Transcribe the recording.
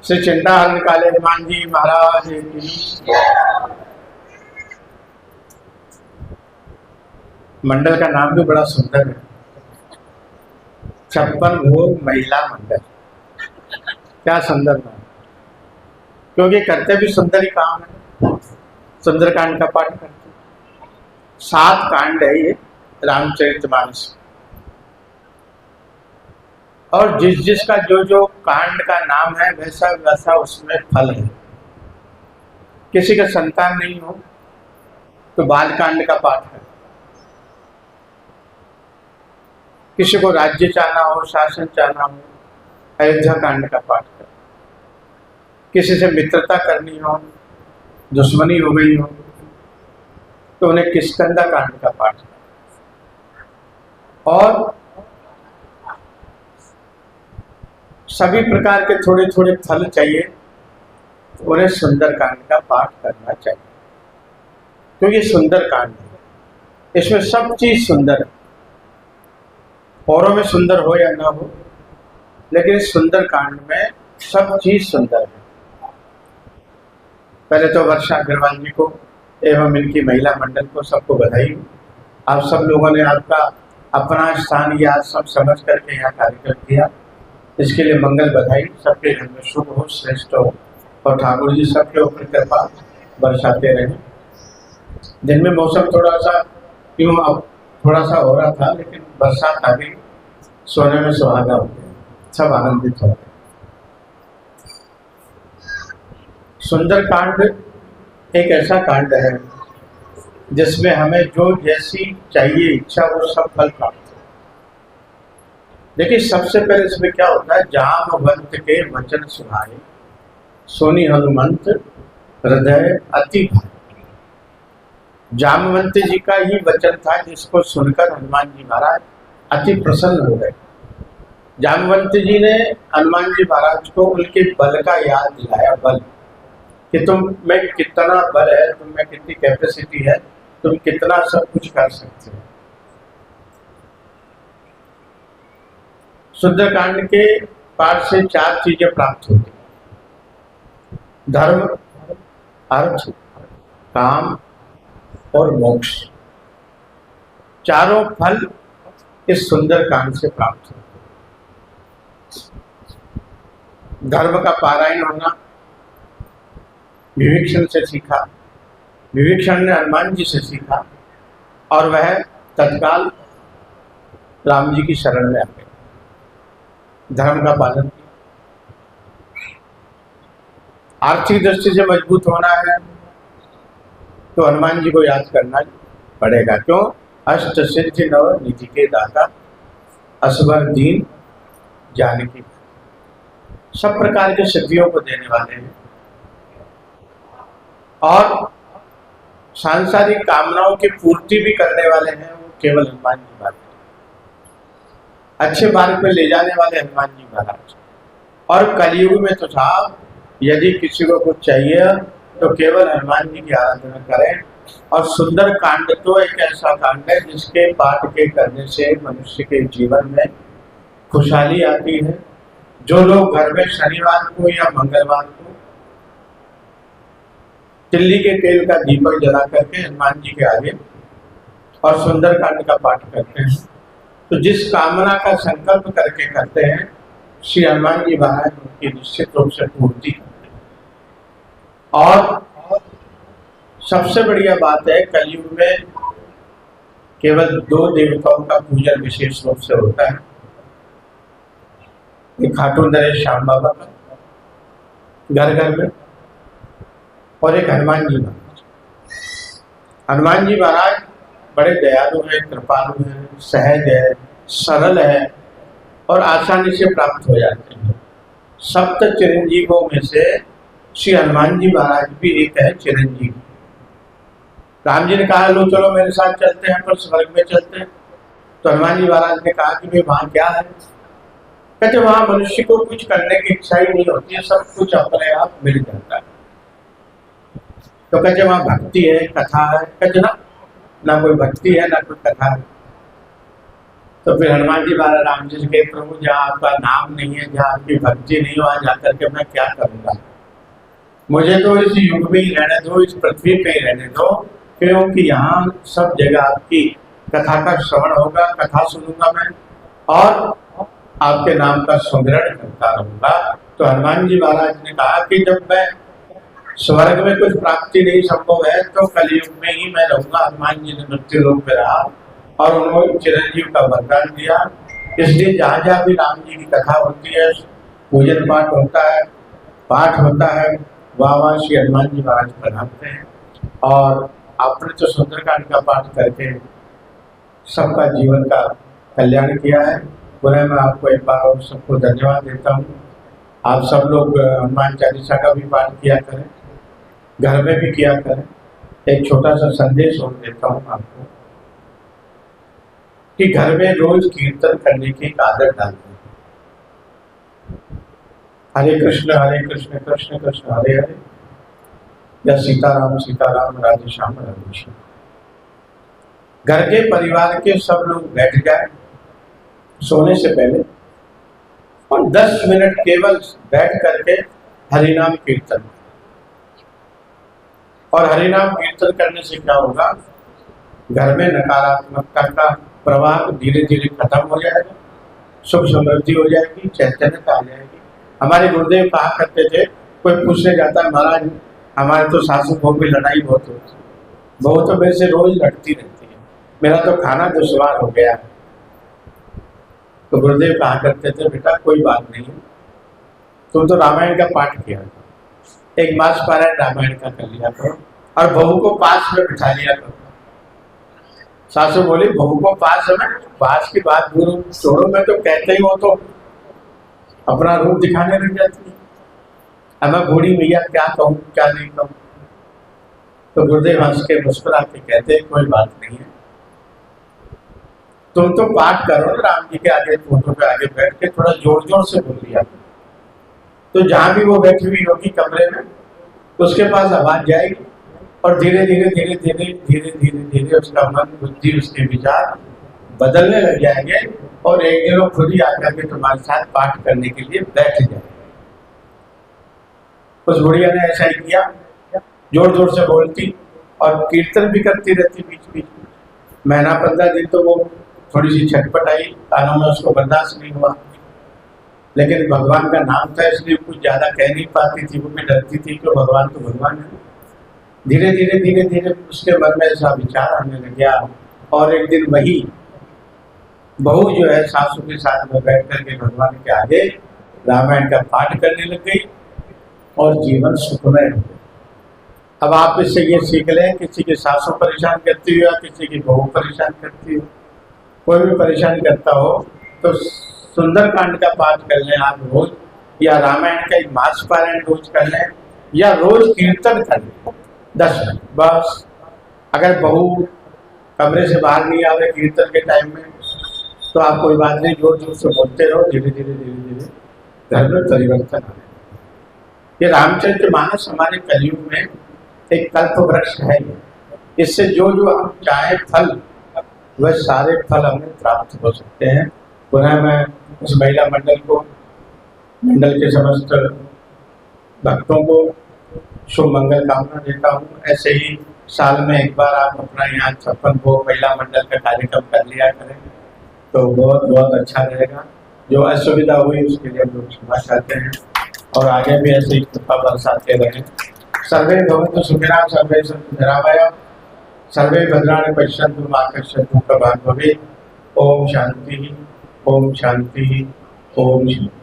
श्री चिंताहरण काले हनुमान जी महाराज की। मंडल का नाम भी बड़ा सुंदर है, 56 भोग महिला मंडल। क्या सुंदर नाम, क्योंकि करते भी सुंदर ही काम है। सुंदरकांड का पाठ करते, 7 कांड है ये रामचरितमानस, और जिस जिसका जो जो कांड का नाम है वैसा वैसा उसमें फल है। किसी का संतान नहीं हो तो बाल कांड का पाठ है, किसी को राज्य चाहना हो, शासन चाहना हो, अयोध्या कांड का पाठ है, किसी से मित्रता करनी हो, दुश्मनी हो गई हो तो उन्हें किष्किंधा कांड का पाठ है, और सभी प्रकार के थोड़े थोड़े फल चाहिए तो उन्हें सुंदर कांड का पाठ करना चाहिए, क्योंकि सुंदर कांड है, इसमें सब चीज सुंदर है। औरों में सुंदर हो या ना हो, लेकिन सुंदर कांड में सब चीज सुंदर है। पहले तो वर्षा अग्रवाल जी को एवं इनकी महिला मंडल को सबको बधाई। आप सब लोगों ने आपका अपना स्थान या सब समझ करके यहाँ कार्यक्रम किया, इसके लिए मंगल बधाई। सबके घर में शुभ हो, श्रेष्ठ हो, और ठाकुर जी सबके ऊपर कृपा बरसाते रहे। दिन में मौसम थोड़ा सा क्यों अब थोड़ा सा हो रहा था, लेकिन बरसात आ गई, सोने में सुहागा हो गया, सब आनंदित हो गए। सुंदर कांड एक ऐसा कांड है जिसमें हमें जो जैसी चाहिए इच्छा वो सब फल प्राप्त हो। देखिए, सबसे पहले इसमें क्या होता है, जामवंत के वचन सुनाए सोनी हनुमंत हृदय अति भाई। जामवंत जी का ही वचन था जिसको सुनकर हनुमान जी महाराज अति प्रसन्न हो गए। जामवंत जी ने हनुमान जी महाराज को उनके बल का याद दिलाया, बल कि तुम में कितना बल है, तुम में कितनी कैपेसिटी है, तुम कितना सब कुछ कर सकते हो। सुंदरकांड के पाठ से 4 चीजें प्राप्त होती, धर्म, अर्थ, काम और मोक्ष। चारों फल इस सुंदरकांड से प्राप्त होते। धर्म का पारायण होना विभीषण से सीखा, विभीषण ने हनुमान जी से सीखा, और वह तत्काल राम जी की शरण में आ गए, धर्म का पालन किया। आर्थिक दृष्टि से मजबूत होना है तो हनुमान जी को याद करना पड़ेगा। क्यों? अष्ट सिद्धि नव निधि के दाता, असबर दीन जानकी, सब प्रकार के सिद्धियों को देने वाले हैं, और सांसारिक कामनाओं की पूर्ति भी करने वाले हैं, वो केवल हनुमान जी महाराज। अच्छे मार्ग पे ले जाने वाले हनुमान जी महाराज। और कलयुग में तो साहब यदि किसी को कुछ चाहिए तो केवल हनुमान जी की आराधना करें। और सुंदर कांड तो एक ऐसा कांड है जिसके पाठ के करने से मनुष्य के जीवन में खुशहाली आती है। जो लोग घर में शनिवार को या मंगलवार को तिल्ली के तेल का दीपक जला करके हनुमान जी के आगे और सुंदर कांड का पाठ करते हैं, तो जिस कामना का संकल्प करके करते हैं, श्री हनुमान जी महाराज उनकी निश्चित रूप से पूर्ति करते हैं। और सबसे बढ़िया बात है, कलयुग में केवल 2 देवताओं का पूजन विशेष रूप से होता है, एक खाटू नरेश श्याम बाबा का घर घर में, और एक हनुमान जी महाराज। हनुमान जी महाराज बड़े दयालु हैं, कृपालु हैं, सहज है, सरल है, और आसानी से प्राप्त हो जाते हैं। 7 चिरंजीवों में से श्री हनुमान जी महाराज भी एक है चिरंजीव। राम जी ने कहा लो चलो मेरे साथ चलते हैं, पर स्वर्ग में चलते हैं। तो हनुमान जी महाराज ने कहा कि भाई वहां क्या है? कहते वहां मनुष्य को कुछ करने की इच्छा ही नहीं होती है, सब कुछ अपने आप मिल जाता है। तो कहते वहां भक्ति है, कथा है? कहते ना कोई भक्ति है ना कोई कथा है। तो फिर हनुमान जी महाराज राम जी से कहे, प्रभु जहाँ आपका नाम नहीं है, जहाँ आपकी भक्ति नहीं, वहाँ जाकर के मैं क्या करूँगा। मुझे तो इस युग में ही रहने दो, इस पृथ्वी पे ही रहने दो, क्योंकि यहाँ सब जगह आपकी कथा का श्रवण होगा, कथा सुनूंगा मैं और आपके नाम का सुमिरन करता रहूंगा। तो हनुमान जी महाराज ने कहा कि जब मैं स्वर्ग में कुछ प्राप्ति नहीं संभव है तो कलयुग में ही मैं रहूंगा। हनुमान जी ने मृत्यु रूप में रहा और उन्होंने चिरंजीव का वरदान दिया। इसलिए जहाँ जहाँ भी राम जी की कथा होती है, पूजन पाठ होता है, वहाँ वहाँ श्री हनुमान जी महाराज पधारते हैं। और आपने तो सुंदरकांड का पाठ करके सबका जीवन का कल्याण किया है। पुनः मैं आपको एक बार और सबको धन्यवाद देता हूँ। आप सब लोग हनुमान चालीसा का भी पाठ किया करें, घर में भी किया करें। एक छोटा सा संदेश और देता हूँ आपको कि घर में रोज कीर्तन करने की एक आदत डालते हैं। हरे कृष्ण कृष्ण कृष्ण हरे हरे, या सीताराम राधे श्याम राधे श्याम। घर के परिवार के सब लोग बैठ जाए सोने से पहले और 10 मिनट केवल बैठ करके हरिनाम कीर्तन। और हरिनाम कीर्तन करने से क्या होगा, घर में नकारात्मकता का प्रभाव धीरे धीरे खत्म हो जाएगा, सुख समृद्धि हो जाएगी, चैतन्यता आ जाएगी। हमारे गुरुदेव कहा करते थे, कोई पूछने जाता है, महाराज हमारे तो सासू बहू की लड़ाई बहुत होती है, बहू तो मेरे से रोज लड़ती रहती है, मेरा तो खाना दुश्वार हो गया है। तो गुरुदेव कहा करते थे, बेटा कोई बात नहीं, तुम तो रामायण का पाठ किया, एक मास पारायण रामायण का कर लिया करो और बहू को पास में बिठा लिया करो। सासू बोली, बहू को पास की बात दूर छोड़ो, मैं तो कहते ही हो तो अपना रूप दिखाने लग जाती है। अब मैं बूढ़ी भैया क्या कहूँ क्या नहीं कहूँ। तो गुरुदेव हंस के मुस्कुरा के कहते हैं, कोई बात नहीं है, तुम तो पाठ करो राम जी के आगे, फोटो के आगे बैठ के थोड़ा जोर जोर से बोल लिया। तो जहां भी वो बैठी हुई होगी कमरे में, उसके पास आवाज जाएगी और धीरे धीरे धीरे धीरे धीरे धीरे धीरे उसका मन, बुद्धि, उसके विचार बदलने लग जाएंगे और एक दिन वो खुद ही आकर के तुम्हारे साथ पाठ करने के लिए बैठ जाए। उस बुढ़िया ने ऐसा ही किया, जोर जोर से बोलती और कीर्तन भी करती रहती बीच बीच में। महीना 15 दिन तो वो थोड़ी सी छटपट आई, कानों में उसको बर्दाश्त नहीं हुआ, लेकिन भगवान का नाम था इसलिए कुछ ज्यादा कह नहीं पाती थी, वो भी डरती थी कि भगवान तो भगवान है। धीरे धीरे धीरे धीरे उसके मन में ऐसा विचार आने लग गया और एक दिन वही बहू जो है सासू के साथ में बैठ करके भगवान के आगे रामायण का पाठ करने लग गई और जीवन सुखमय हो गया। अब आप इससे ये सीख लें, किसी की सासू परेशान करती हो या किसी की बहू परेशान करती हो, कोई भी परेशान करता हो तो सुंदरकांड का पाठ कर लें आप रोज, या रामायण का एक मास पारायण रोज कर लें, या रोज कीर्तन कर लें 10 मिनट बस। अगर बहू कमरे से बाहर नहीं आ रहे कीर्तन के टाइम में तो आप कोई बात नहीं, जोर जोर से बोलते रहो, धीरे धीरे धीरे धीरे घर में परिवर्तन आए। ये रामचरितमानस हमारे कलयुग में एक कल्प वृक्ष है। इससे जो जो हम चाहे फल, वह सारे फल हमें प्राप्त हो सकते हैं। पुनः मैं इस महिला मंडल को, मंडल के समस्त भक्तों को शुभ मंगल कामना देता हूँ। ऐसे ही साल में एक बार आप अपना यहाँ 56 भोग महिला मंडल का कार्यक्रम कर लिया करें तो बहुत बहुत अच्छा रहेगा। जो असुविधा हुई उसके लिए हम लोग क्षमा चाहते हैं और आगे भी ऐसे ही कृपा बरसाते रहें। सर्वे भवन्तु सुखिनः, सर्वे सन्तु निरामयाः, सर्वे भद्राणि पश्यन्तु मा कश्चित् दुःखभाग् भवेत्। ओम शांति, ओम शांति, ओम शांति।